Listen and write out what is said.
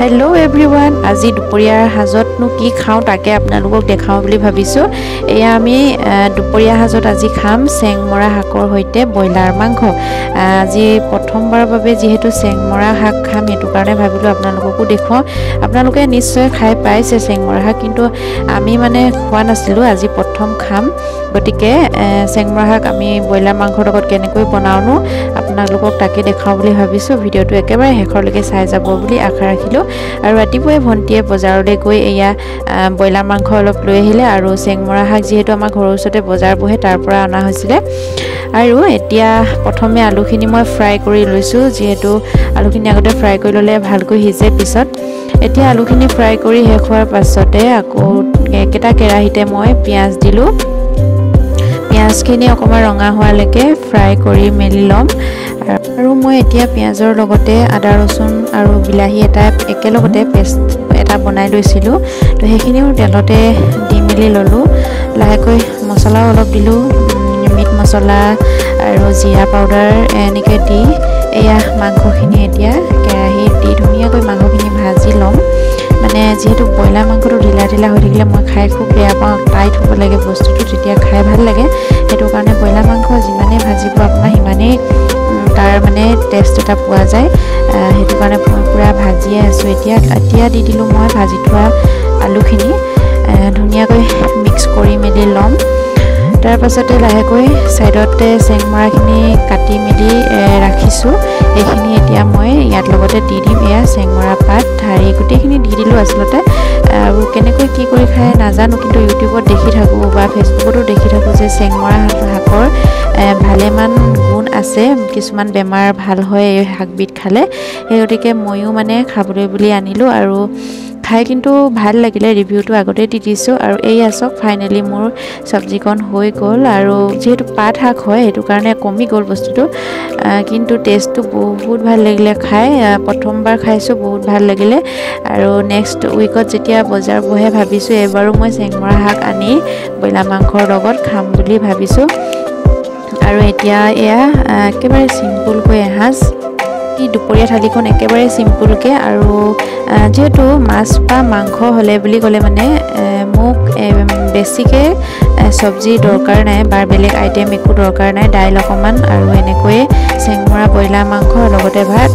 hello everyone আজি দুপৰীয়াৰ হাজতনো কি খাওঁ তাকে আপোনালোকক দেখাওঁ বুলি ভাবিছো এয়া আমি দুপৰীয়া হাজত আজি খাম চেংমৰা শাকৰ হৈতে বয়লাৰ মাংস আজি প্ৰথমবাৰৰ বাবে যেহেতু চেংমৰা শাক খাম এটো কাৰণে ভাবিলো আপোনালোককো দেখুৱাও আপোনালোকে নিশ্চয় খাই পাইছে চেংমৰা শাক কিন্তু আমি মানে খোৱা নাছিলো আজি প্ৰথম খাম গটিকে চেংমৰা শাক আমি বয়লাৰ মাংসৰ লগত কেনেকৈ বনাওনো আপোনালোকক তাকে দেখাওঁ বুলি ভাবিছো ভিডিওটো একেবাৰে হেখৰলৈকে চাই যাব বুলি আশা ৰাখিলো আৰু ৰাতিপুৱাই ভন্টিয়ে বজাৰলৈ গৈ এয়া বয়লাৰ মাংস অলপ লৈ আহিলে আৰু চেংমৰা শাক যেহেতু আমাৰ ঘৰৰ ওচৰতে বজাৰ বহে তাৰ পৰা অনা হৈছিলে আৰু এতিয়া প্ৰথমে আলুখিনি মই ফ্ৰাই কৰি লৈছো যেহেতু আলুখিনি আগতে ফ্ৰাই কৰি ললে ভালকৈ হিজে পিছত এতিয়া আলুখিনি ফ্ৰাই কৰি শেষ হোৱাৰ পাছতে আকৌ একেটা কেৰাহীতে মই পিয়াজ দিলো পিয়াজখিনি অকমান ৰঙা হোৱালৈকে ফ্ৰাই কৰি মেলি লম আৰু মই এতিয়া পিয়াজৰ লগতে আদা ৰসুন আৰু বিলাহী এটা একেলগতে পেষ্ট এটা বনাই লৈছিলো তো সেইখিনিও তেলতে দি মেলি ললো লাহেকৈ মছলা অলপ দিলো মিট মছলা আৰু জিৰা পাউডাৰ এনেকৈ দি এয়া মাংসখিনি এতিয়া কেৰাহীত দি ধুনীয়াকৈ মাংসখিনি ভাজি লম মানে যেহেতু বয়লাৰ মাংসটো ঢিলা ঢিলা হৈ থাকিলে মই খাই খুব বেয়া পাওঁ টাইট হ'ব লাগে বস্তুটো তেতিয়া খাই ভাল লাগে সেইটো কাৰণে বয়লাৰ মাংস যিমানে ভাজিব আপোনাৰ সিমানেই তাৰ মানে টেষ্ট এটা পোৱা যায় হেতু কাৰণে মই পুৰা ভাজিয়ে আছো এতিয়া দি দিলো মই ভাজি থোৱা আলুখিনি ধুনীয়াকৈ মিক্স কৰি মেলি লম তাৰ পাছতে লাহেকৈ সাইডতে চেংমৰাখিনি কাটি মেলি ৰাখিছো এইখিনি এতিয়া মই ইয়াত লগতে দি দিম এয়া চেংমৰা পাত ধাৰি গুটেখিনি দি দিলো আসলতে আৰু কেনেকৈ কি কৰি খাই নাজানো কিন্তু ইউটিউবত দেখি থাকো বা ফেসবুকতো দেখি থাকো যে চেংমৰা শাকৰ ভালেমান গুণ আছে কিছুমান বেমাৰ ভাল হয় এই শাকবিধ খালে এই গতিকে ময়ো মানে খাবলৈ বুলি আনিলো আৰু খাই কিন্তু ভাল লাগিলে ৰিভিউটো আগতে দি দিছো আৰু এই আসক ফাইনালি মোৰ সবজিকন হৈ গল আৰু যেহেতু পাত শাক হয় হেতু কাৰণে কমি গল বস্তুটো কিন্তু টেষ্টটো বহুত ভাল লাগিলে খাই প্ৰথমবাৰ খাইছো বহুত ভাল লাগিলে আৰু নেক্সট উইকত যেতিয়া বজাৰ বহে ভাবিছো এবাৰো মই চেংমৰা শাক আনি বয়লাৰ মাংসৰ লগত খাম বুলি ভাবিছো আৰু এতিয়া এয়া একেবাৰে সিম্পল কৈ এহাজ কি দুপৰীয়া থালিখন একেবাৰে সিম্পল কে আৰু যেহেতু মাছ বা মাংস হলে বুলি ক'লে মানে মোক বেছিকে সবজি দৰকাৰ নাই বা বেলেগ আইটেম একো দৰকাৰ নাই দাইল অকমান আৰু এনেকৈ চেংমৰা বয়লাৰ মাংস লগতে ভাত